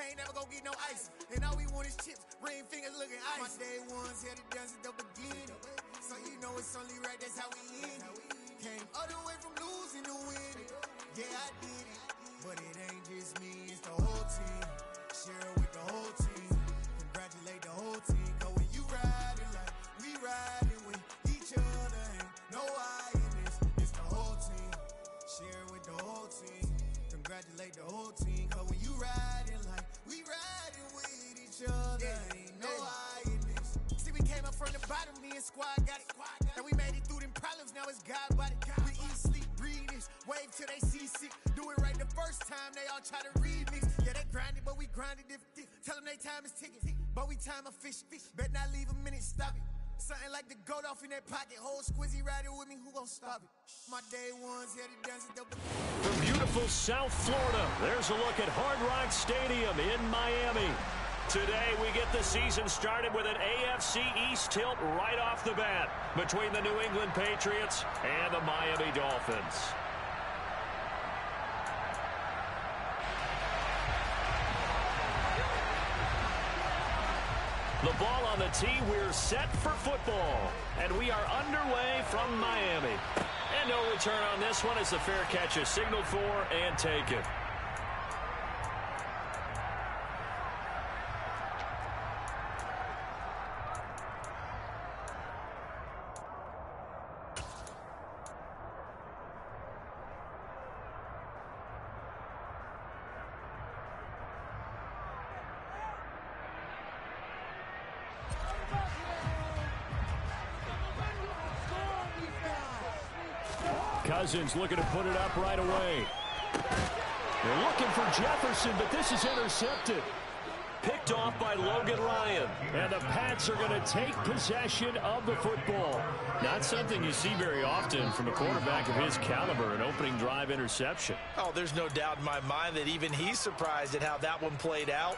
ain't never gonna get no ice. And all we want is chips, ring fingers looking ice. My day ones had it done since the beginning. So you know it's only right, that's how we end it. Came all the way from losing to winning. Yeah, I did it. But it ain't just me, it's the whole team. Share it with the whole team. Congratulate the whole team. Cause when you riding like we riding with each other, ain't no I in this. It's the whole team. Share it with the whole team. Congratulate the whole team. Cause when you riding like we riding with each other, ain't no I in this. See, we came up from the bottom, me and squad got it. And we made it through them problems, now it's God body. We eat, sleep, breathe this. Wave till they see sick. Do it right the first time, they all try to remix. Yeah, they grinded, but we grinded different. Tell them they time is ticking, but we time a fish. Bet not leave a minute, stop it. Something like the goat off in that pocket. Whole squizzy riding with me, who gon' stop it? My day ones here to dance it. From beautiful South Florida, there's a look at Hard Rock Stadium in Miami. Today, we get the season started with an AFC East tilt right off the bat between the New England Patriots and the Miami Dolphins. The ball on the tee, we're set for football. And we are underway from Miami. And no return on this one as the fair catch is signaled for and taken. Cousins looking to put it up right away. They're looking for Jefferson, but this is intercepted. Picked off by Logan Ryan. And the Pats are going to take possession of the football. Not something you see very often from a quarterback of his caliber, an opening drive interception. Oh, there's no doubt in my mind that even he's surprised at how that one played out.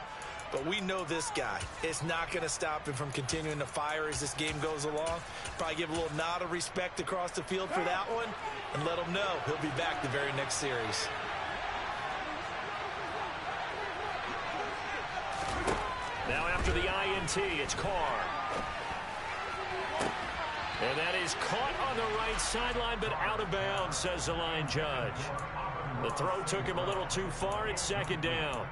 But we know this guy. It's not going to stop him from continuing to fire as this game goes along. Probably give a little nod of respect across the field for that one and let him know he'll be back the very next series. Now after the INT, it's Carr. And that is caught on the right sideline, but out of bounds, says the line judge. The throw took him a little too far. It's second down.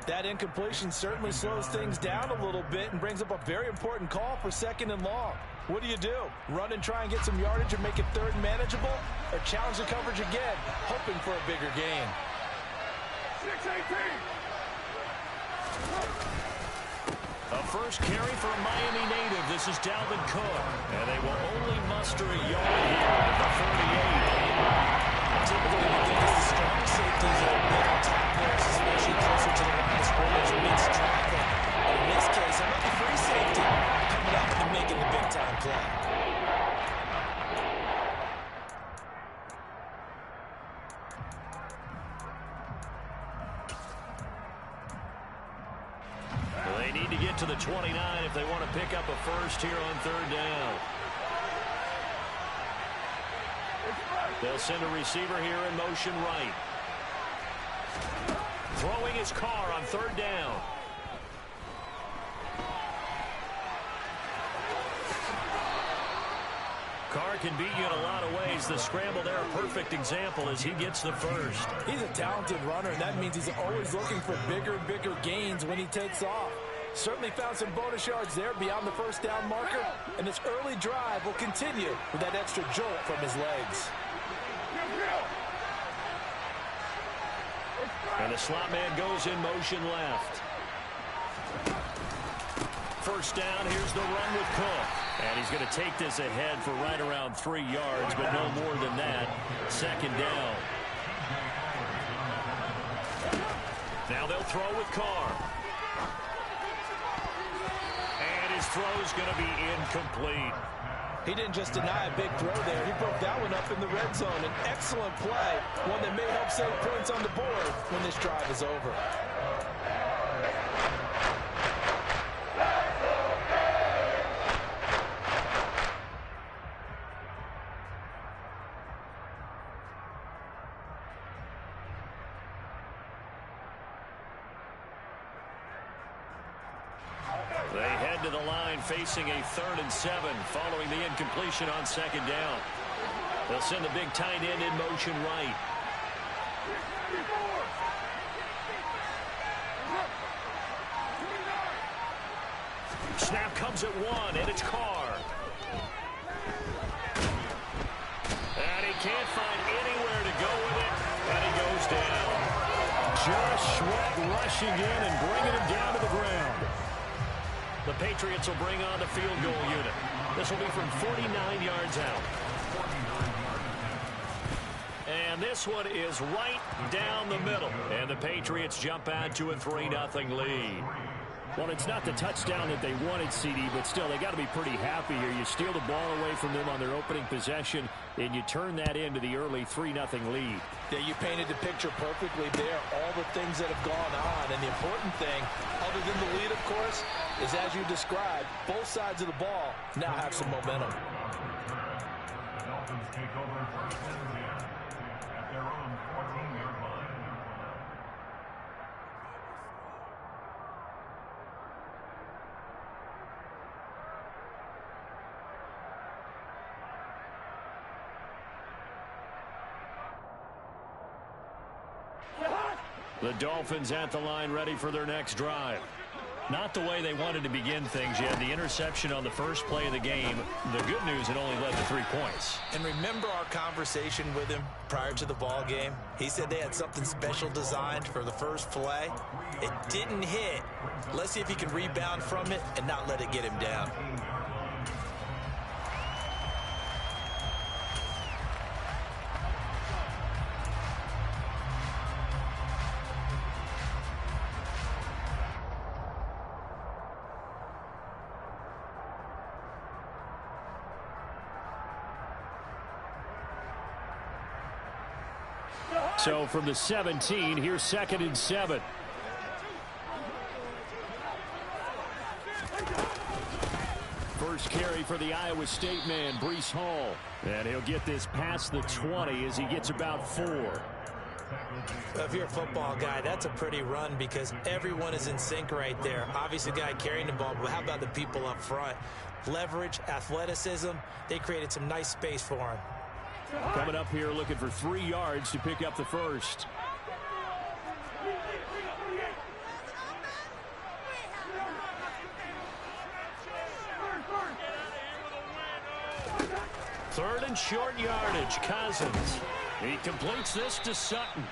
That incompletion certainly slows things down a little bit and brings up a very important call for second and long. What do? Run and try and get some yardage and make it third and manageable? Or challenge the coverage again, hoping for a bigger gain? 6-18. A first carry for a Miami native. This is Dalvin Cook. And they will only muster a yard here at the 38. Typically, we think it's the strong safeties that are big on top players, especially closer to the line of scrimmage amidst traffic. But in this case, how about the free safety coming up and making the big-time play? Well, they need to get to the 29 if they want to pick up a first here on third down. They'll send a receiver here in motion right. Throwing his Carr on third down. Carr can beat you in a lot of ways. The scramble there, a perfect example as he gets the first. He's a talented runner, and that means he's always looking for bigger and bigger gains when he takes off. Certainly found some bonus yards there beyond the first down marker, and this early drive will continue with that extra jolt from his legs. And the slot man goes in motion left. First down, here's the run with Cook. And he's going to take this ahead for right around 3 yards, but no more than that. Second down. Now they'll throw with Carr. And his throw's going to be incomplete. He didn't just deny a big throw there. He broke that one up in the red zone. An excellent play, one that may help save points on the board when this drive is over. to the line facing a 3rd and 7 following the incompletion on 2nd down. They'll send the big tight end in motion right. Snap comes at 1, and it's Carr. And he can't find anywhere to go with it, and he goes down. Just Sweat rushing in and bringing him down to the ground. The Patriots will bring on the field goal unit. This will be from 49 yards out. And this one is right down the middle. And the Patriots jump out to a 3-0 lead. Well, it's not the touchdown that they wanted, CD, but still, they got to be pretty happy here. You steal the ball away from them on their opening possession, and you turn that into the early 3-0 lead. Yeah, you painted the picture perfectly there, all the things that have gone on. And the important thing, other than the lead, of course, is as you described, both sides of the ball now have some momentum. The Dolphins take over first and 10 at their own 14-yard line. The Dolphins at the line ready for their next drive. Not the way they wanted to begin things yet. The interception on the first play of the game. The good news, it only led to 3 points. And remember our conversation with him prior to the ball game? He said they had something special designed for the first play. It didn't hit. Let's see if he can rebound from it and not let it get him down. So from the 17, here's 2nd and 7. First carry for the Iowa State man, Breece Hall. And he'll get this past the 20 as he gets about 4. If you're a football guy, that's a pretty run because everyone is in sync right there. Obviously, the guy carrying the ball, but how about the people up front? Leverage, athleticism, they created some nice space for him. Coming up here looking for 3 yards to pick up the first. Third and short yardage, Cousins. He completes this to Sutton.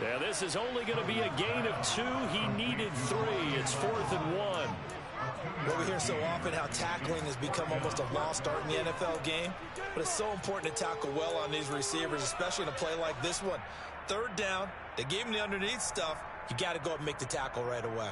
Yeah, this is only going to be a gain of 2. He needed 3. It's 4th and 1. Well, we hear so often how tackling has become almost a lost art in the NFL game, but it's so important to tackle well on these receivers, especially in a play like this one. 3rd down, they gave him the underneath stuff. You got to go up and make the tackle right away.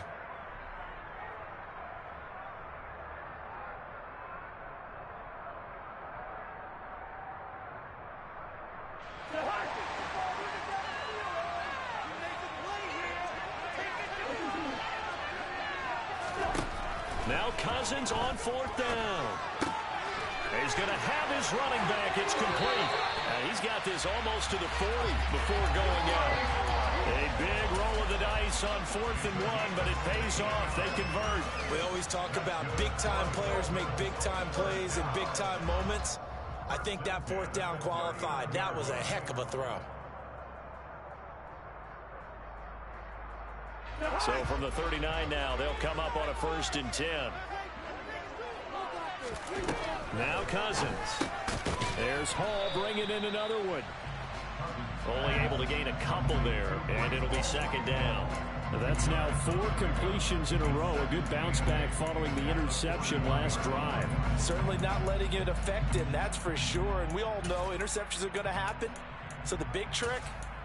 Now Cousins on 4th down. He's going to have his running back. It's complete. And he's got this almost to the 40 before going out. A big roll of the dice on 4th and 1, but it pays off. They convert. We always talk about big-time players make big-time plays in big-time moments. I think that 4th down qualified. That was a heck of a throw. So from the 39 now, they'll come up on a 1st and 10. Now Cousins. There's Hall bringing in another one. Only able to gain a couple there, and it'll be 2nd down. That's now 4 completions in a row. A good bounce back following the interception last drive. Certainly not letting it affect him, that's for sure. And we all know interceptions are going to happen. So the big trick,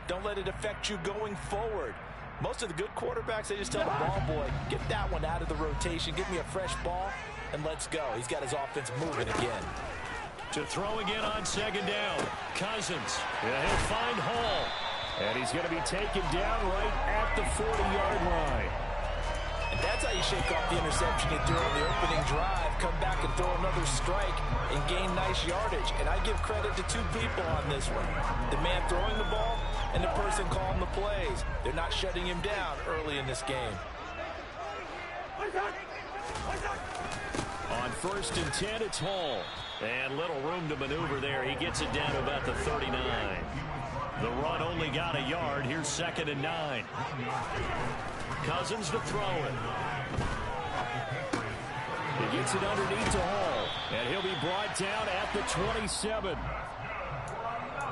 don't let it affect you going forward. Most of the good quarterbacks, they just tell the ball boy, get that one out of the rotation, give me a fresh ball, and let's go. He's got his offense moving again. To throw again on 2nd down. Cousins. Yeah, he'll find Hall. And he's going to be taken down right at the 40-yard line. And that's how you shake off the interception you threw on the opening drive. Come back and throw another strike and gain nice yardage. And I give credit to 2 people on this one. The man throwing the ball and the person calling the plays. They're not shutting him down early in this game. first and 10, it's Hall. And little room to maneuver there. He gets it down to about the 39. The run only got a yard. Here's 2nd and 9. Cousins to throw it. He gets it underneath to Hall. And he'll be brought down at the 27.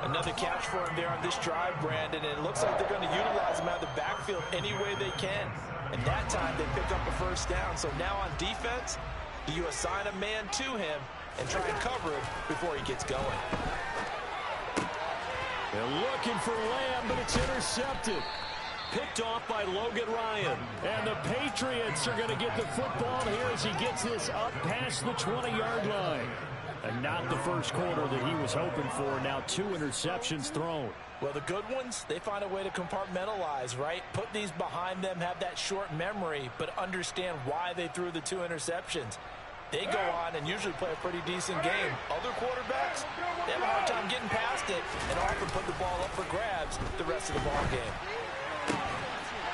Another catch for him there on this drive, Brandon. And it looks like they're going to utilize him out of the backfield any way they can. And that time they pick up a first down. So now on defense, do you assign a man to him and try and cover him before he gets going? They're looking for Lamb, but it's intercepted. Picked off by Logan Ryan. And the Patriots are going to get the football here as he gets this up past the 20-yard line. And not the first quarter that he was hoping for. Now 2 interceptions thrown. Well, the good ones, they find a way to compartmentalize, right? Put these behind them, have that short memory, but understand why they threw the 2 interceptions. They go on and usually play a pretty decent game. Other quarterbacks, they have a hard time getting past it and often put the ball up for grabs the rest of the ball game.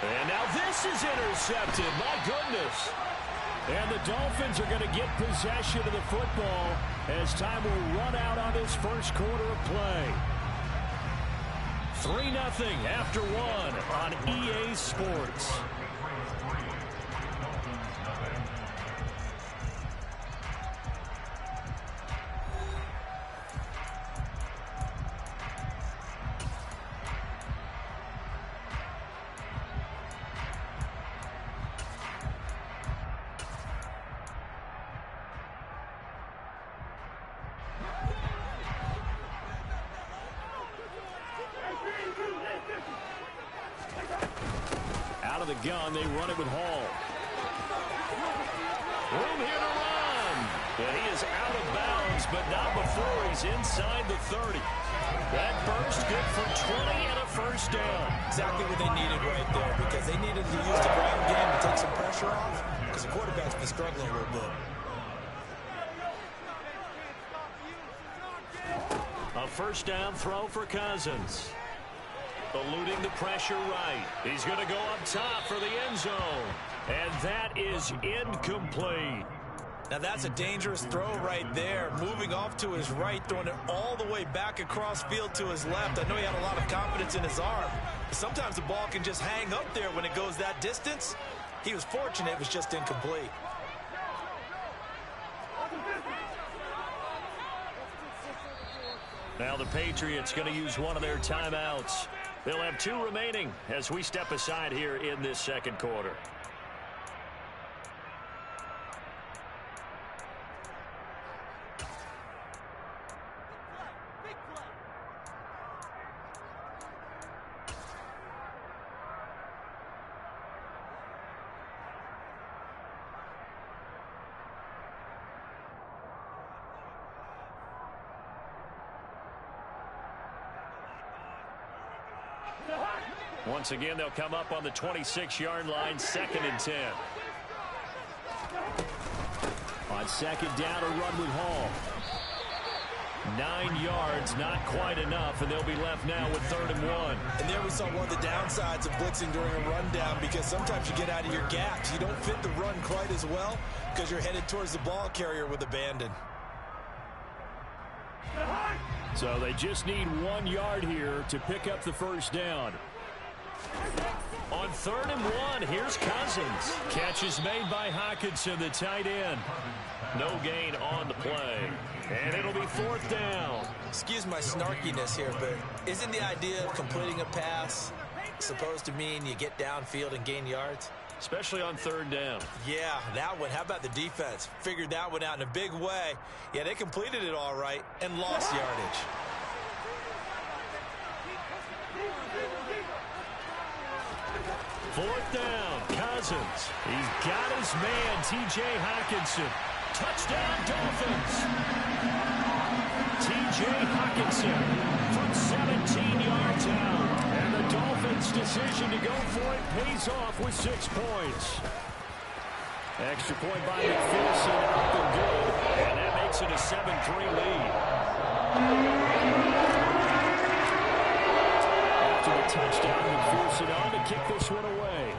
And now this is intercepted. My goodness. And the Dolphins are going to get possession of the football as time will run out on this first quarter of play. 3-0 after 1 on EA Sports. Out of the gun, they run it with Hall. Room here to run. And he is out of bounds, but not before he's inside the 30. That burst good for 20 and a first down. Exactly what they needed right there, because they needed to use the ground game to take some pressure off, because the quarterback's been struggling a little bit. A first down throw for Cousins. Eluding the pressure right. He's going to go up top for the end zone. And that is incomplete. Now that's a dangerous throw right there. Moving off to his right, throwing it all the way back across field to his left. I know he had a lot of confidence in his arm. But sometimes the ball can just hang up there when it goes that distance. He was fortunate it was just incomplete. Now the Patriots going to use one of their timeouts. They'll have 2 remaining as we step aside here in this second quarter. Once again, they'll come up on the 26-yard line, 2nd and 10. On second down, a run with Hall. 9 yards, not quite enough, and they'll be left now with 3rd and 1. And there we saw one of the downsides of blitzing during a rundown, because sometimes you get out of your gaps. You don't fit the run quite as well because you're headed towards the ball carrier with abandon. So they just need 1 yard here to pick up the first down. On 3rd and 1, here's Cousins. Catch is made by Hockenson, the tight end. No gain on the play. And it'll be 4th down. Excuse my snarkiness here, but isn't the idea of completing a pass supposed to mean you get downfield and gain yards? Especially on 3rd down. Yeah, that one. How about the defense? Figured that one out in a big way. Yeah, they completed it all right and lost yardage. Fourth down, Cousins. He's got his man, T.J. Hockenson. Touchdown, Dolphins. T.J. Hockenson from 17 yards out. And the Dolphins' decision to go for it pays off with 6 points. Extra point by McPherson, up and good. And that makes it a 7-3 lead. After the touchdown, McPherson on to kick this one away.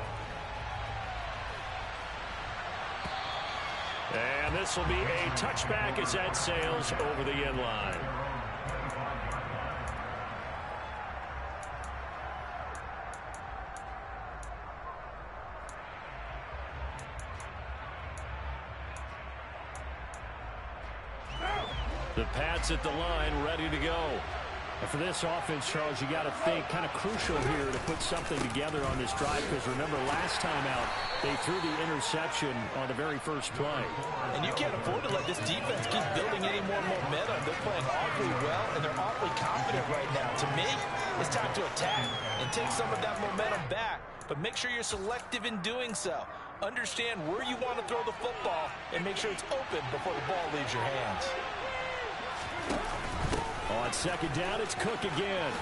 And And this will be a touchback as that sails over the end line. The Pats at the line, ready to go. And for this offense, Charles, you got to think kind of crucial here to put something together on this drive, because remember last time out they threw the interception on the very first play. And you can't afford to let this defense keep building any more momentum. They're playing awfully well, and they're awfully confident right now. To me, it's time to attack and take some of that momentum back, but make sure you're selective in doing so. Understand where you want to throw the football and make sure it's open before the ball leaves your hands. On second down, it's Cook again.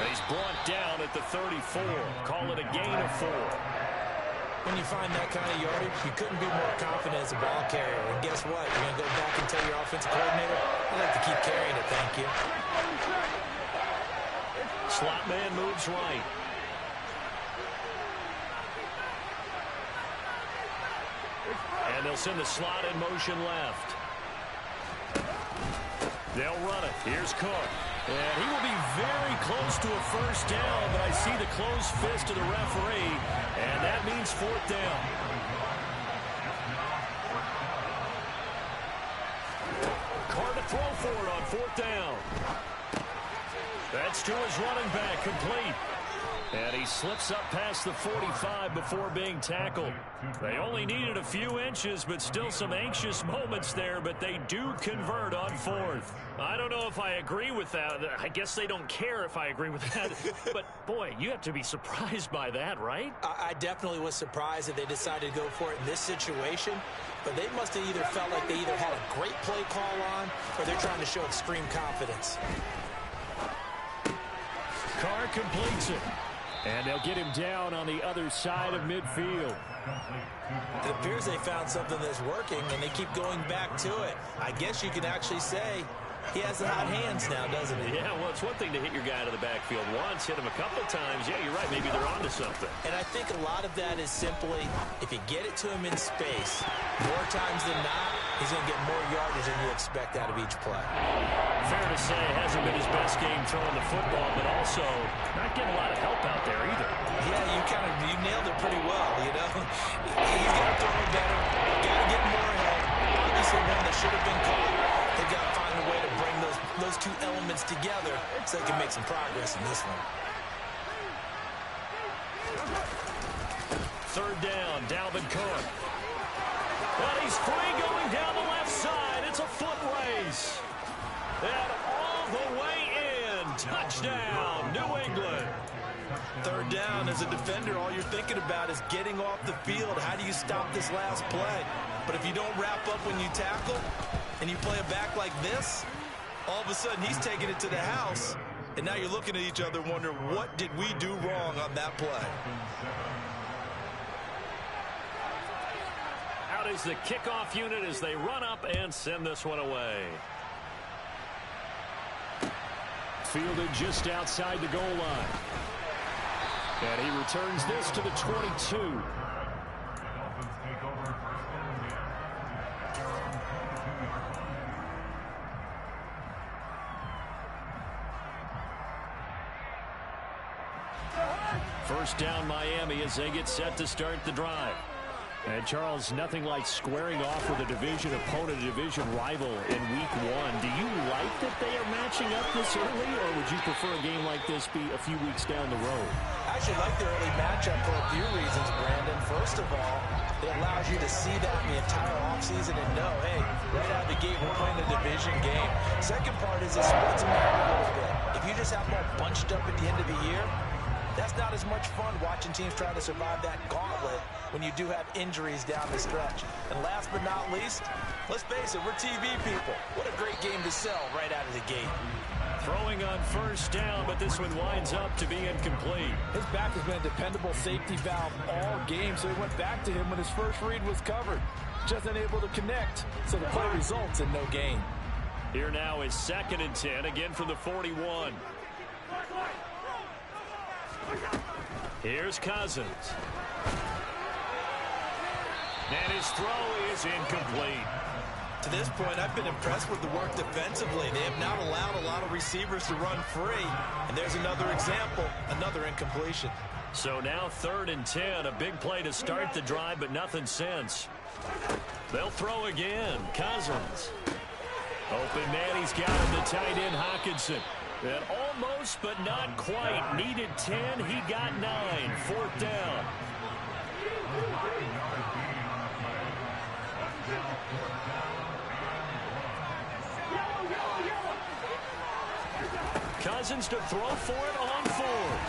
He's brought down at the 34. Call it a gain of 4. When you find that kind of yardage, you couldn't be more confident as a ball carrier. And guess what? You're going to go back and tell your offensive coordinator, I'd like to keep carrying it, thank you. Slot man moves right. And they'll send the slot in motion left. They'll run it. Here's Cook. And he will be very close to a first down, but I see the closed fist of the referee, and that means 4th down. Carr to throw for it on 4th down. That's to his running back, complete. And he slips up past the 45 before being tackled. They only needed a few inches, but still some anxious moments there, but they do convert on 4th. I don't know if I agree with that. I guess they don't care if I agree with that. But, boy, you have to be surprised by that, right? I definitely was surprised that they decided to go for it in this situation, but they must have either felt like they either had a great play call on or they're trying to show extreme confidence. Carr completes it. And they'll get him down on the other side of midfield. It appears they found something that's working, and they keep going back to it. I guess you can actually say he has the hot hands now, doesn't he? Yeah, well, it's one thing to hit your guy to the backfield once, hit him a couple times. Yeah, you're right. Maybe they're onto something. And I think a lot of that is simply if you get it to him in space, more times than not, he's going to get more yardage than you expect out of each play. Fair to say, it hasn't been his best game throwing the football, but also not getting a lot of help out there either. Yeah, you nailed it pretty well, you know. He's got to throw it better, got to get more help. Obviously, one that should have been caught. They've got to find a way to bring those two elements together so they can make some progress in this one. 3rd down, Dalvin Cook. But he's free going down the left side. It's a foot race. And all the way in. Touchdown, New England. 3rd down, as a defender, all you're thinking about is getting off the field. How do you stop this last play? But if you don't wrap up when you tackle and you play it back like this, all of a sudden he's taking it to the house. And now you're looking at each other wondering, what did we do wrong on that play? Out is the kickoff unit as they run up and send this one away. Fielded just outside the goal line. And he returns this to the 22. First down Miami as they get set to start the drive. And, Charles, nothing like squaring off with a division opponent, a division rival in week 1. Do you like that they are matching up this early, or would you prefer a game like this be a few weeks down the road? I actually like the early matchup for a few reasons, Brandon. First of all, it allows you to see that in the entire offseason and know, hey, right out of the gate, we're playing a division game. Second part is it spreads them out a little bit. If you just have them all bunched up at the end of the year, that's not as much fun watching teams try to survive that gauntlet when you do have injuries down the stretch. And last but not least, let's face it, we're TV people. What a great game to sell right out of the gate. Throwing on first down, but this one winds up to be incomplete. His back has been a dependable safety valve all game, so he went back to him when his first read was covered. Just unable to connect, so the play results in no gain. Here now is 2nd and 10, again from the 41. Here's Cousins. And his throw is incomplete. To this point, I've been impressed with the work defensively. They have not allowed a lot of receivers to run free. And there's another example, another incompletion. So now 3rd and 10, a big play to start the drive, but nothing since. They'll throw again. Cousins. Open man, he's got him, the tight end, Hockenson. And almost, but not quite. Needed 10, he got 9. 4th down. Cousins to throw for it on 4th.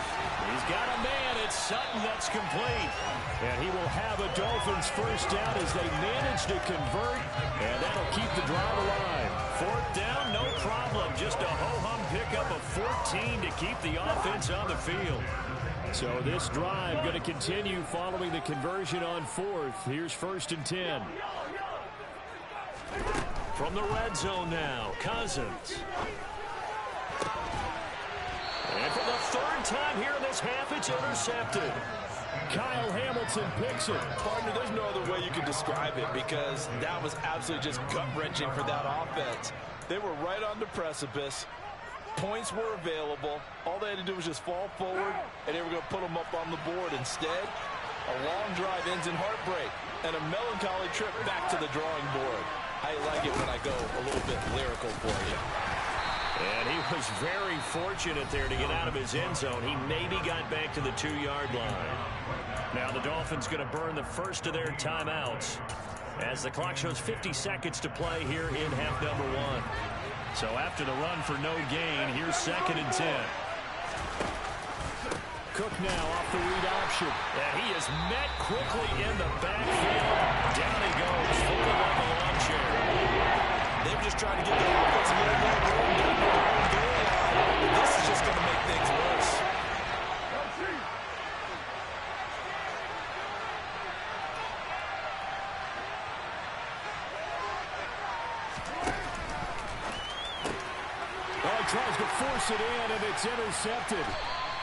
He's got a man. It's Sutton that's complete. And he will have a Dolphins first down as they manage to convert. And that'll keep the drive alive. 4th down, no problem. Just a ho-hum pickup of 14 to keep the offense on the field. So this drive going to continue following the conversion on 4th. Here's 1st and 10. From the red zone now, Cousins. And for the 3rd time here in this half, it's intercepted. Kyle Hamilton picks it. Partner, there's no other way you could describe it because that was absolutely just gut-wrenching for that offense. They were right on the precipice. Points were available. All they had to do was just fall forward, and they were going to put them up on the board. Instead, a long drive ends in heartbreak and a melancholy trip back to the drawing board. I like it when I go a little bit lyrical for you. And he was very fortunate there to get out of his end zone. He maybe got back to the 2-yard line. Now the Dolphins going to burn the first of their timeouts as the clock shows 50 seconds to play here in half number 1. So after the run for no gain, here's 2nd and 10. Cook now off the read option. And he is met quickly in the backfield. Down he goes, folded like a lawn chair. They've just tried to get their offense a little more room down to their own goal line. This is just going to make things worse. Oh, he tries to force it in, and it's intercepted.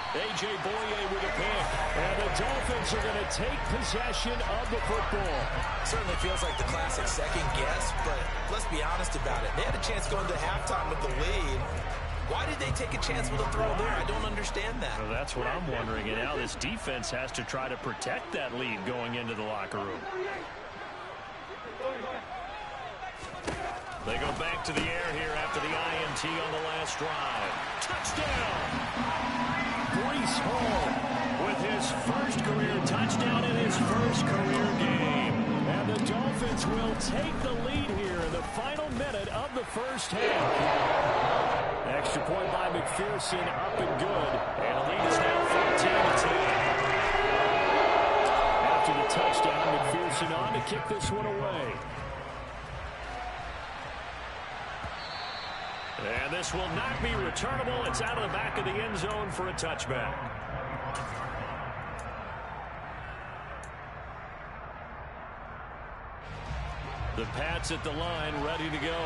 A.J. Boye with a pick. And the Dolphins are going to take possession of the football. Certainly feels like the classic second guess, but let's be honest about it. They had a chance going to halftime with the lead. Why did they take a chance with a throw there? I don't understand that. Well, that's what I'm wondering. And now this defense has to try to protect that lead going into the locker room. They go back to the air here after the INT on the last drive. Touchdown! Breece Hall with his first career touchdown in his first career game. And the Dolphins will take the lead here in the final minute of the first half. Extra point by McPherson, up and good. And the lead is now 14-10. After the touchdown, McPherson on to kick this one away. And this will not be returnable. It's out of the back of the end zone for a touchback. The Pats at the line, ready to go.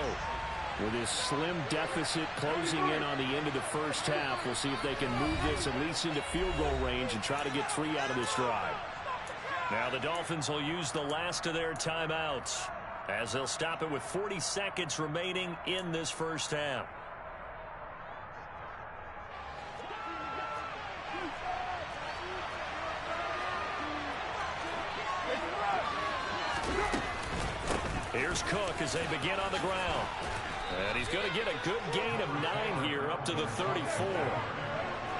With his slim deficit closing in on the end of the first half, we'll see if they can move this at least into field goal range and try to get 3 out of this drive. Now the Dolphins will use the last of their timeouts, as they'll stop it with 40 seconds remaining in this first half. Here's Cook as they begin on the ground. And he's going to get a good gain of 9 here up to the 34.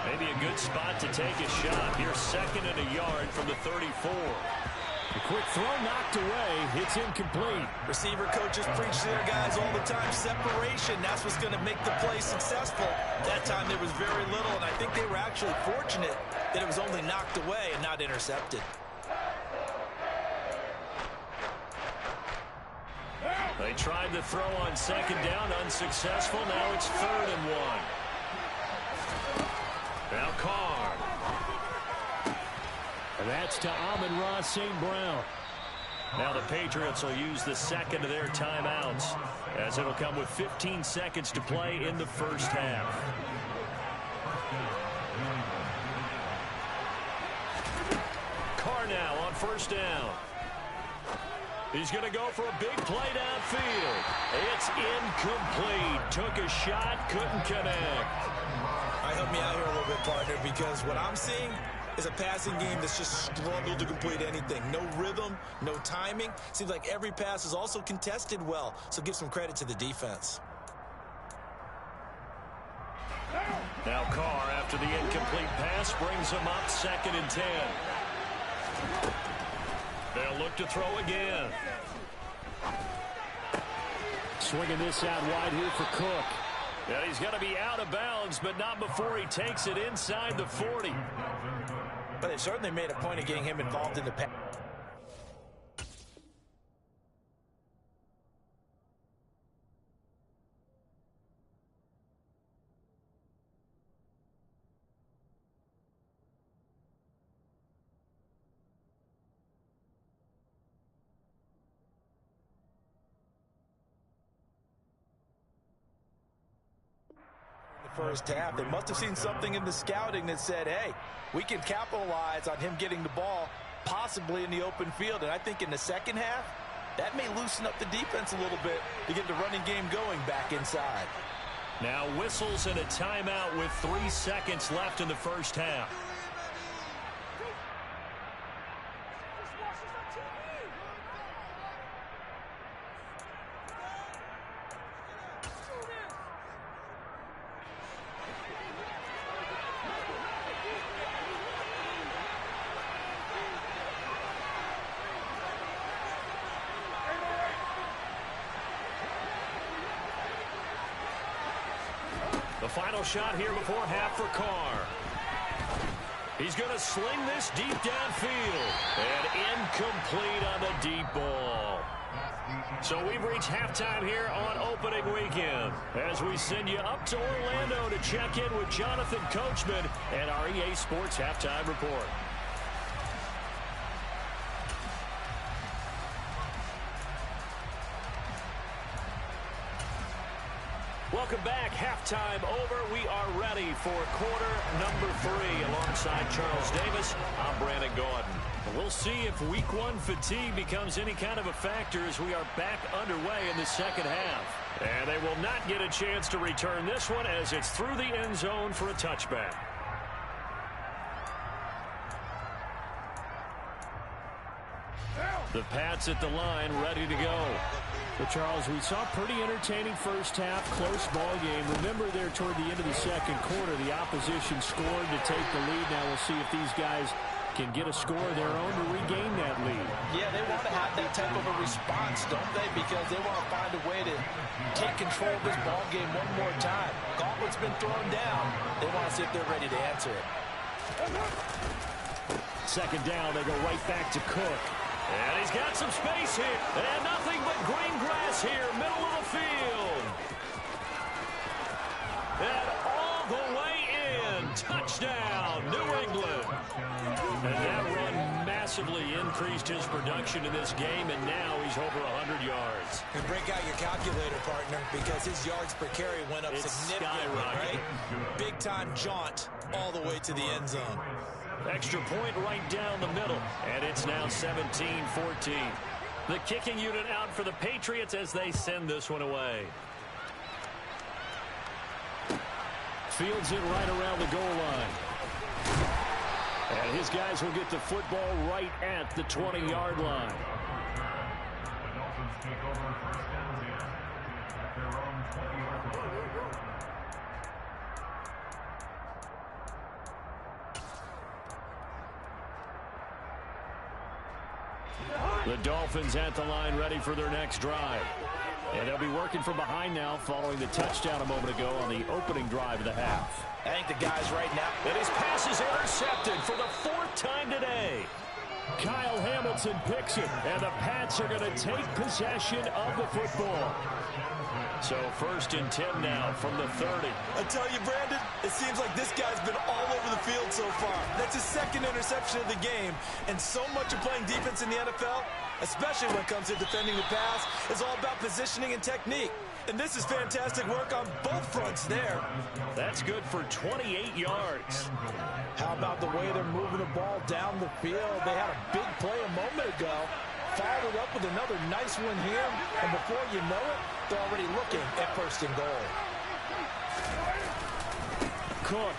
Maybe a good spot to take a shot. Here's 2nd and a yard from the 34. A quick throw knocked away. It's incomplete. Receiver coaches preach to their guys all the time. Separation, that's what's going to make the play successful. That time there was very little, and I think they were actually fortunate that it was only knocked away and not intercepted. They tried to throw on 2nd down, unsuccessful. Now it's 3rd and 1. Now Carr. And that's to Amon-Ra St. Brown. Now the Patriots will use the 2nd of their timeouts, as it'll come with 15 seconds to play in the first half. Carr now on 1st down. He's going to go for a big play downfield. It's incomplete. Took a shot, couldn't connect. All right, help me out here a little bit, partner, because what I'm seeing is a passing game that's just struggled to complete anything. No rhythm, no timing. Seems like every pass is also contested well, so give some credit to the defense. Now Carr, after the incomplete pass, brings him up 2nd and 10. They'll look to throw again. Swinging this out wide here for Cook. And he's going to be out of bounds, but not before he takes it inside the 40. But they certainly made a point of getting him involved in the pass. First half, they must have seen something in the scouting that said, hey, we can capitalize on him getting the ball possibly in the open field. And I think in the second half, that may loosen up the defense a little bit to get the running game going back inside. Now whistles and a timeout with 3 seconds left in the first half. The final shot here before half for Carr. He's going to sling this deep downfield. And incomplete on the deep ball. So we've reached halftime here on opening weekend, as we send you up to Orlando to check in with Jonathan Coachman and our EA Sports Halftime Report. Welcome back. Halftime over. We are ready for quarter number 3. Alongside Charles Davis, I'm Brandon Gordon. We'll see if week 1 fatigue becomes any kind of a factor as we are back underway in the second half. And they will not get a chance to return this one as it's through the end zone for a touchback. The Pats at the line, ready to go. Well, Charles, we saw a pretty entertaining first half, close ball game. Remember there toward the end of the second quarter, the opposition scored to take the lead. Now we'll see if these guys can get a score of their own to regain that lead. Yeah, they want to have that type of a response, don't they? Because they want to find a way to take control of this ball game one more time. Gauntlet's been thrown down. They want to see if they're ready to answer it. Second down, they go right back to Cook. And he's got some space here. And nothing but green grass here, middle of the field. And all the way in. Touchdown, New England. And that run massively increased his production in this game, and now he's over 100 yards. And break out your calculator, partner, because his yards per carry went up significantly, right? Big-time jaunt all the way to the end zone. Extra point right down the middle, and it's now 17-14. The kicking unit out for the Patriots as they send this one away. Fields it right around the goal line. And his guys will get the football right at the 20-yard line. The Dolphins take over first down here at their own 20-yard line. The Dolphins at the line ready for their next drive. And they'll be working from behind now following the touchdown a moment ago on the opening drive of the half. I think the guys right now. And his pass is intercepted for the 4th time today. Kyle Hamilton picks it, and the Pats are going to take possession of the football. So 1st and 10 now from the 30. I tell you, Brandon, it seems like this guy's been all over the field so far. That's his 2nd interception of the game. And so much of playing defense in the NFL, especially when it comes to defending the pass, is all about positioning and technique. And this is fantastic work on both fronts there. That's good for 28 yards. How about the way they're moving the ball down the field? They had a big play a moment ago. followed up with another nice one here, and before you know it, they're already looking at first and goal. Cook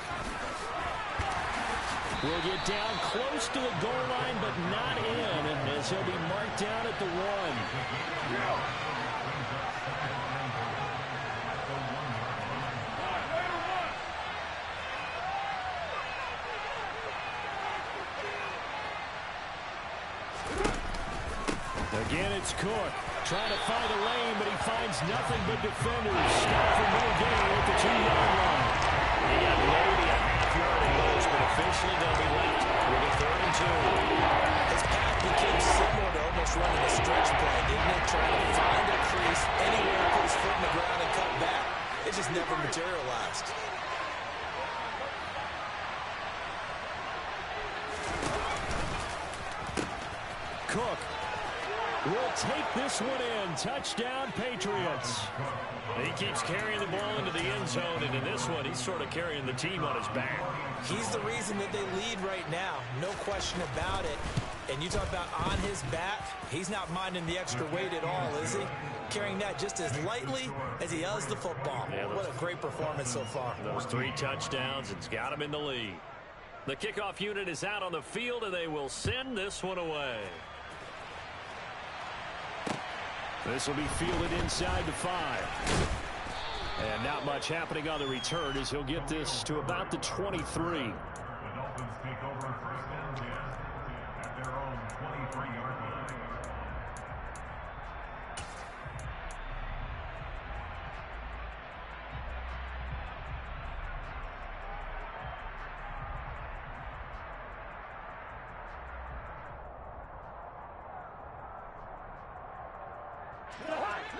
will get down close to the goal line, but not in, as he'll be marked down at the 1. Again, it's Cook trying to find a lane, but he finds nothing but defenders. Stop for no gain at the 2-yard line. He got maybe a half-yard at most, but officially they'll be left with a 3rd and 2. His path became similar to almost running a stretch play, didn't it? Trying to find a crease, anywhere to put his foot in the ground and cut back. It just never materialized. Cook will take this one in. Touchdown, Patriots. He keeps carrying the ball into the end zone, and in this one, he's sort of carrying the team on his back. He's the reason that they lead right now. No question about it. And you talk about on his back, he's not minding the extra weight at all, is he? Carrying that just as lightly as he does the football. Yeah, what a great performance so far. Those 3 touchdowns, it's got him in the lead. The kickoff unit is out on the field, and they will send this one away. This will be fielded inside the 5. And not much happening on the return as he'll get this to about the 23. The Dolphins take over first and 10 at their own 23-yard line.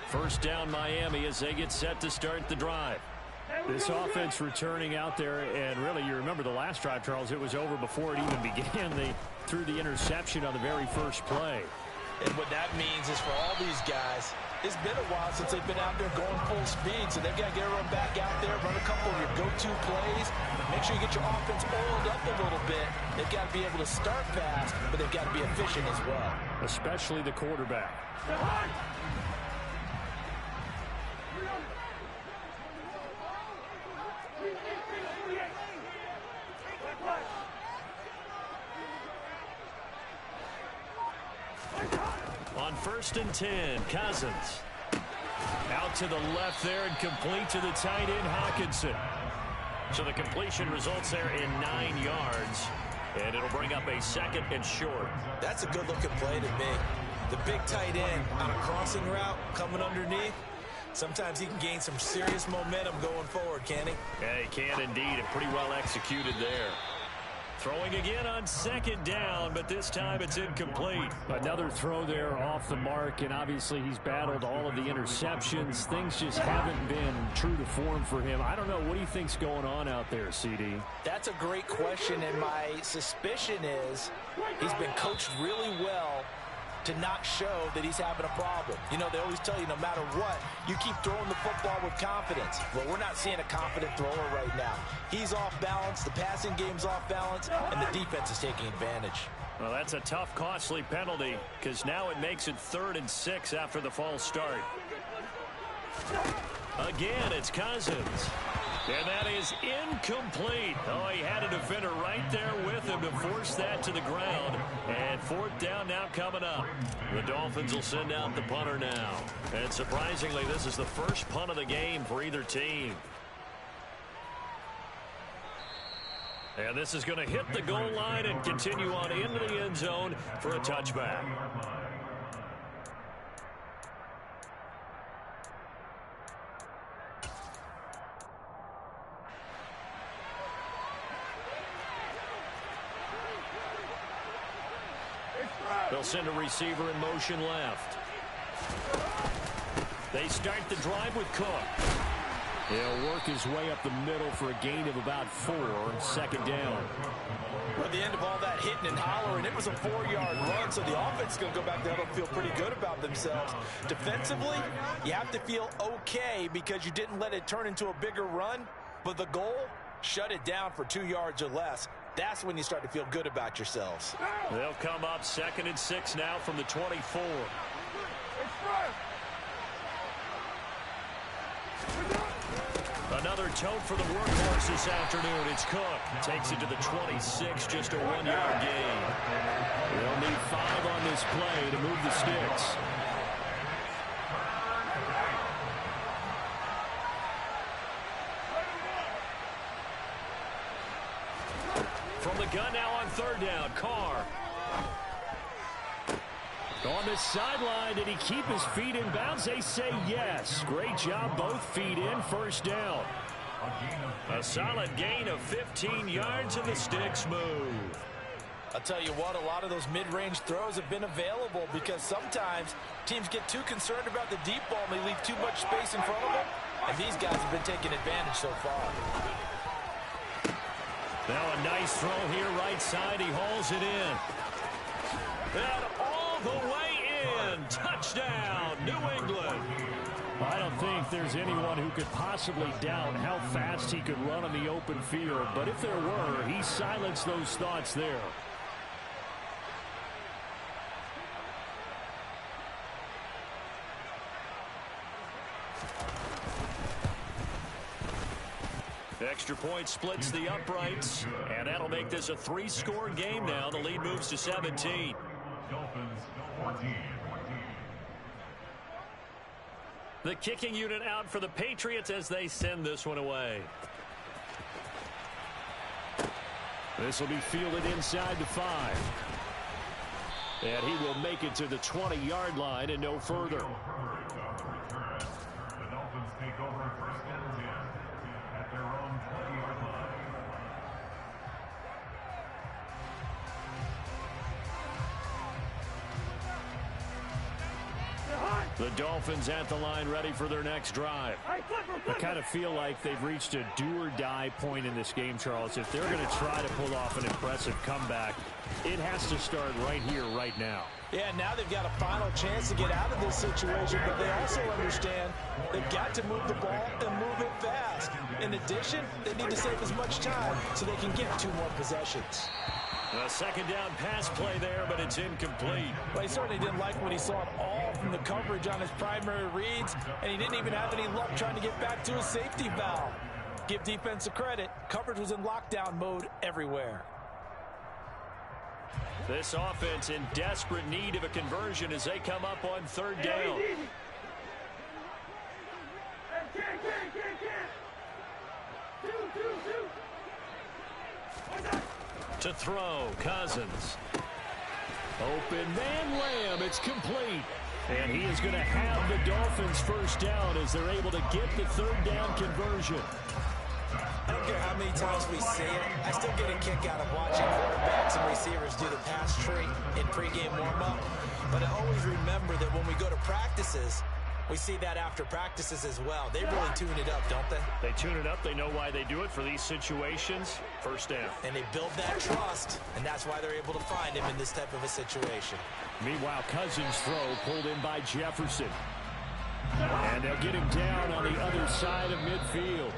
First down, Miami, as they get set to start the drive. This offense returning out there, and really, you remember the last drive, Charles, it was over before it even began. They threw the interception on the very first play. And what that means is for all these guys, it's been a while since they've been out there going full speed, so they've got to get everyone back out there, run a couple of your go-to plays, make sure you get your offense oiled up a little bit. They've got to be able to start fast, but they've got to be efficient as well. Especially the quarterback. On 1st and 10, Cousins. Out to the left there and complete to the tight end, Hawkinson. So the completion results there in 9 yards. And it'll bring up a 2nd and short. That's a good-looking play to me. The big tight end on a crossing route coming underneath. Sometimes he can gain some serious momentum going forward, can he? Yeah, he can indeed, and pretty well executed there. Throwing again on 2nd down, but this time it's incomplete. Another throw there off the mark, and obviously he's battled all of the interceptions. Things just haven't been true to form for him. I don't know. What do you think's going on out there, CD? That's a great question, and my suspicion is he's been coached really well to not show that he's having a problem. You know, they always tell you no matter what, you keep throwing the football with confidence. Well, we're not seeing a confident thrower right now. He's off balance, the passing game's off balance, and the defense is taking advantage. Well, that's a tough, costly penalty, because now it makes it 3rd and 6 after the false start. Again, it's Cousins. And that is incomplete. Oh, he had a defender right there with him to force that to the ground. And 4th down now coming up. The Dolphins will send out the punter now. And surprisingly, this is the first punt of the game for either team. And this is going to hit the goal line and continue on into the end zone for a touchback. They'll send a receiver in motion left. They start the drive with Cook. He'll work his way up the middle for a gain of about 4. 2nd down. At the end of all that hitting and hollering, it was a 4-yard run, so the offense is going to go back there and feel pretty good about themselves. Defensively, you have to feel okay because you didn't let it turn into a bigger run, but the goal, shut it down for 2 yards or less. that's when you start to feel good about yourselves. They'll come up 2nd and 6 now from the 24. Another tote for the workhorse this afternoon. It's Cook. Takes it to the 26, just a 1-yard gain. They'll need 5 on this play to move the sticks. From the gun now on 3rd down, Carr. On the sideline, did he keep his feet in bounds? They say yes. Great job, both feet in, 1st down. A solid gain of 15 yards, and the sticks move. I'll tell you what, a lot of those mid-range throws have been available because sometimes teams get too concerned about the deep ball and they leave too much space in front of them, and these guys have been taking advantage so far. Now a nice throw here, right side. He hauls it in. And all the way in. Touchdown, New England. I don't think there's anyone who could possibly doubt how fast he could run on the open field. But if there were, he silenced those thoughts there. Extra point splits the uprights, and that'll make this a 3-score game now. The lead moves to 17. Dolphins 14. The kicking unit out for the Patriots as they send this one away. This will be fielded inside the 5. And he will make it to the 20-yard line and no further. The Dolphins take over 1st and 10 at their own 20-yard line. The Dolphins at the line ready for their next drive. I kind of feel like they've reached a do-or-die point in this game, Charles. If they're going to try to pull off an impressive comeback, it has to start right here, right now. Yeah, now they've got a final chance to get out of this situation, but they also understand they've got to move the ball and move it fast. In addition, they need to save as much time so they can get 2 more possessions. A 2nd down pass play there, but it's incomplete. Well, he certainly didn't like what he saw at all from the coverage on his primary reads, and he didn't even have any luck trying to get back to his safety valve. Give defense a credit. Coverage was in lockdown mode everywhere. This offense in desperate need of a conversion as they come up on 3rd down. To throw, Cousins. Open man, Lamb. It's complete. And he is going to have the Dolphins 1st down as they're able to get the 3rd down conversion. I don't care how many times we see it, I still get a kick out of watching quarterbacks and receivers do the pass tree in pregame warm-up. But I always remember that when we go to practices, we see that after practices as well. They really tune it up, don't they? They tune it up. They know why they do it for these situations. 1st down. And they build that trust, and that's why they're able to find him in this type of a situation. Meanwhile, Cousins' throw pulled in by Jefferson. And they'll get him down on the other side of midfield.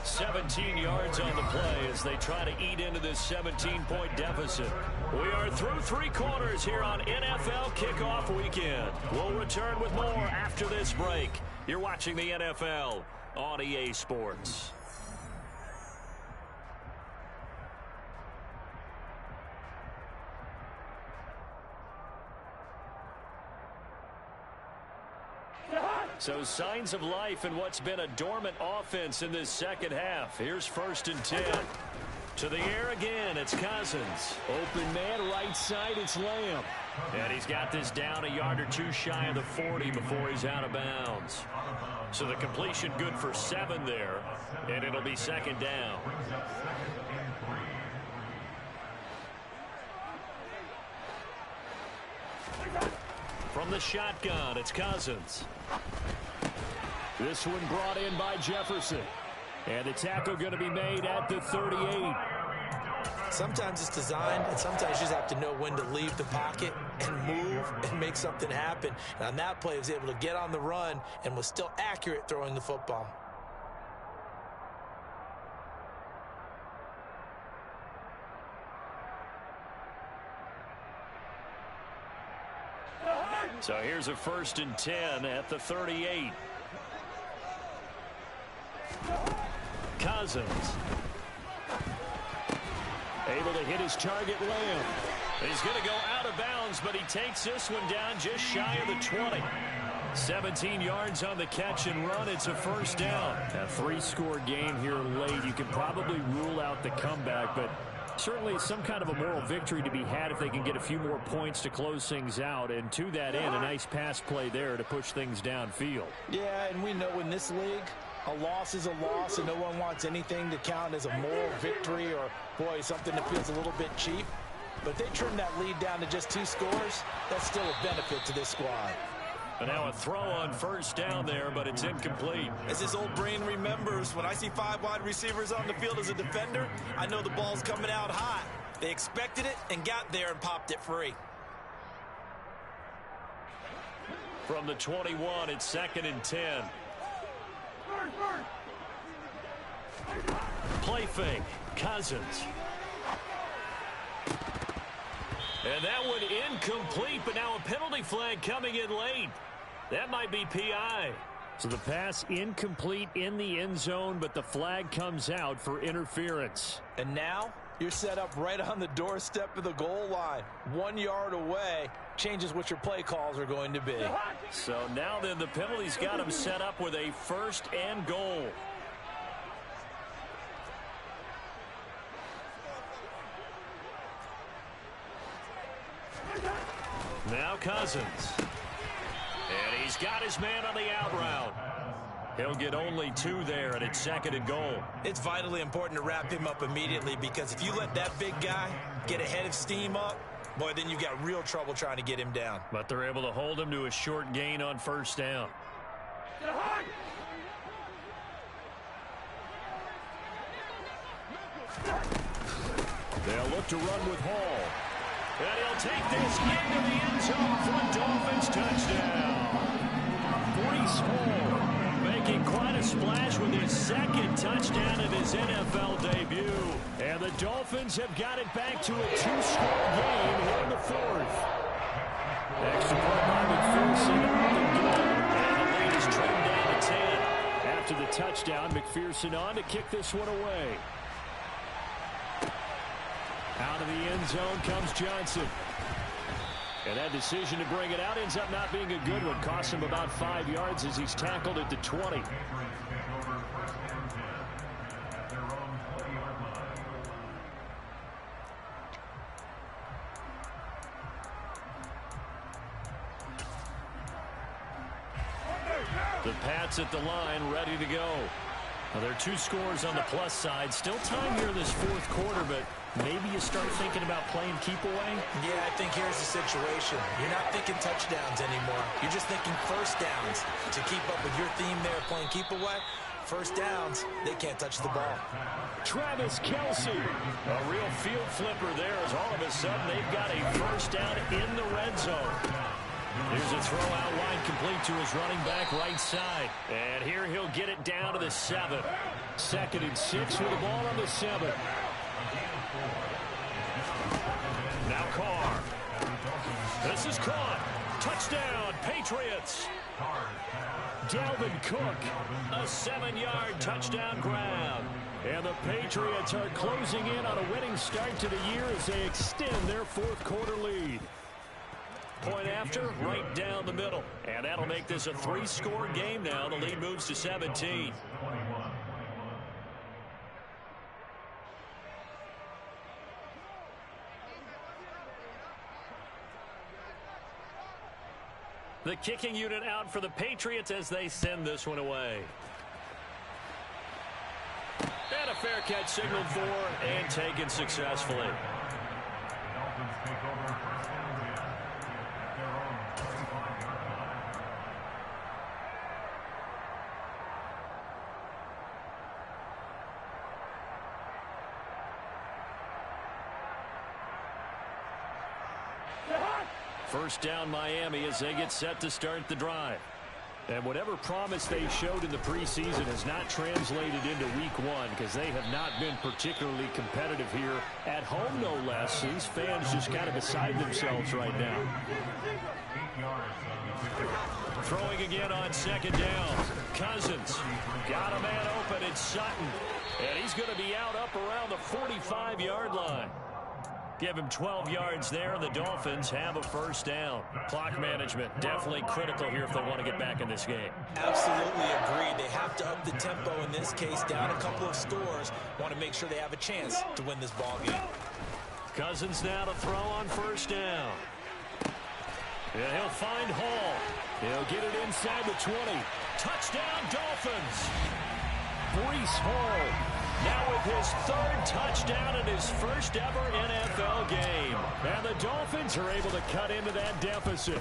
17 yards on the play as they try to eat into this 17-point deficit. We are through 3 quarters here on NFL Kickoff Weekend. We'll return with more after this break. You're watching the NFL on EA Sports. So signs of life in what's been a dormant offense in this 2nd half. Here's 1st and 10. To the air again, it's Cousins. Open man, right side, it's Lamb. And he's got this down a yard or 2 shy of the 40 before he's out of bounds. So the completion good for 7 there, and it'll be 2nd down. From the shotgun, it's Cousins. This one brought in by Jefferson. And the tackle going to be made at the 38. Sometimes it's designed, and sometimes you just have to know when to leave the pocket and move and make something happen. And on that play, he was able to get on the run and was still accurate throwing the football. So here's a 1st and 10 at the 38. Cousins. Able to hit his target, Lamb. He's going to go out of bounds, but he takes this one down just shy of the 20. 17 yards on the catch and run. It's a 1st down. A 3-score game here late. You can probably rule out the comeback, but certainly some kind of a moral victory to be had if they can get a few more points to close things out. And to that end, a nice pass play there to push things downfield. Yeah, and we know in this league, a loss is a loss, and no one wants anything to count as a moral victory or, boy, something that feels a little bit cheap. But if they trim that lead down to just 2 scores, that's still a benefit to this squad. And now a throw on 1st down there, but it's incomplete. As his old brain remembers, when I see 5 wide receivers on the field as a defender, I know the ball's coming out hot. They expected it and got there and popped it free. From the 21, it's 2nd and 10. Play fake. Cousins. And that one incomplete, but now a penalty flag coming in late. That might be PI. So the pass incomplete in the end zone, but the flag comes out for interference. And now you're set up right on the doorstep of the goal line. 1 yard away changes what your play calls are going to be. So now then the penalty's got him set up with a 1st and goal. Now Cousins. And he's got his man on the out route. He'll get only 2 there, and it's 2nd and goal. It's vitally important to wrap him up immediately, because if you let that big guy get ahead of steam up, boy, then you've got real trouble trying to get him down. But they're able to hold him to a short gain on 1st down. They'll look to run with Hall. And he'll take this into the end zone for a Dolphins touchdown. Breece Hall making quite a splash with his 2nd touchdown of his NFL debut. And the Dolphins have got it back to a 2-score game here in the 4th. Extra point by McPherson on the goal. And the lead is trimmed down to 10. After the touchdown, McPherson on to kick this one away. Out of the end zone comes Johnson. And that decision to bring it out ends up not being a good one. Cost him about 5 yards as he's tackled at the 20. The Pats at the line, ready to go. Now, there are 2 scores on the plus side. Still time here in this 4th quarter, but maybe you start thinking about playing keep away? Yeah, I think here's the situation. You're not thinking touchdowns anymore. You're just thinking 1st downs. To keep up with your theme there, playing keep away, 1st downs, they can't touch the ball. Travis Kelce. A real field flipper there as all of a sudden they've got a 1st down in the red zone. Here's a throw out wide complete to his running back right side. And here he'll get it down to the 7. 2nd and 6 with the ball on the 7. Now Carr. This is caught. Touchdown, Patriots. Dalvin Cook, a 7-yard touchdown grab. And the Patriots are closing in on a winning start to the year as they extend their 4th quarter lead. Point after, right down the middle. And that'll make this a 3-score game now. The lead moves to 17. The kicking unit out for the Patriots as they send this one away. And a fair catch signaled for and taken successfully. First down Miami as they get set to start the drive. And whatever promise they showed in the preseason has not translated into week one because they have not been particularly competitive here at home, no less. These fans just kind of beside themselves right now. Throwing again on second down. Cousins got a man open. It's Sutton. And he's going to be out up around the 45-yard line. Give him 12 yards there, and the Dolphins have a first down. Clock management definitely critical here if they want to get back in this game. Absolutely agreed. They have to up the tempo in this case, down a couple of scores. Want to make sure they have a chance to win this ball game. Cousins now to throw on first down. And he'll find Hall. He'll get it inside the 20. Touchdown, Dolphins. Breece Hall now with his third touchdown in his first ever NFL game. And the Dolphins are able to cut into that deficit.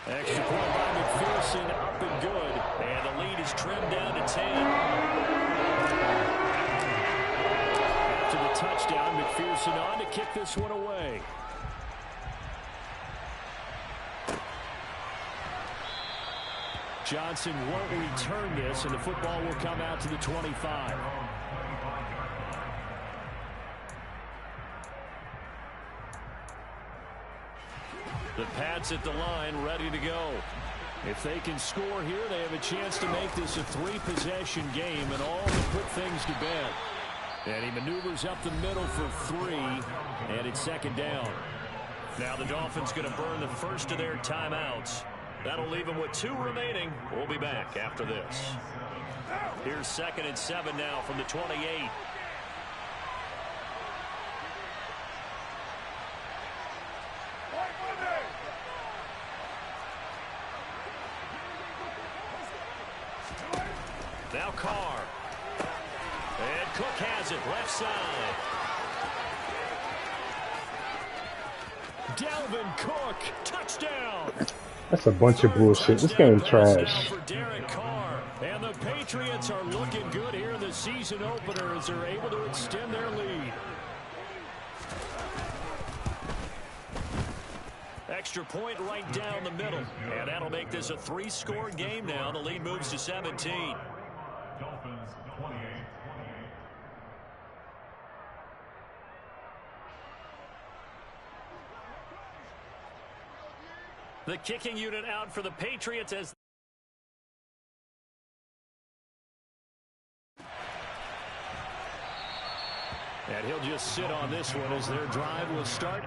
Extra point by McPherson, up and good. And the lead is trimmed down to 10. After the touchdown, McPherson on to kick this one away. Johnson won't return this, and the football will come out to the 25. The Pats at the line, ready to go. If they can score here, they have a chance to make this a three-possession game and all to put things to bed. And he maneuvers up the middle for 3, and it's second down. Now the Dolphins going to burn the first of their timeouts. That'll leave them with 2 remaining. We'll be back after this. Here's 2nd and 7 now from the 28. Now Carr. And Cook has it left side. Dalvin Cook, touchdown. That's a bunch of bullshit. This game trash. And the Patriots are looking good here in the season opener as they're able to extend their lead. Extra point right down the middle. And that'll make this a 3-score game now. The lead moves to 17. Dolphins 28. The kicking unit out for the Patriots as and he'll just sit on this one as their drive will start.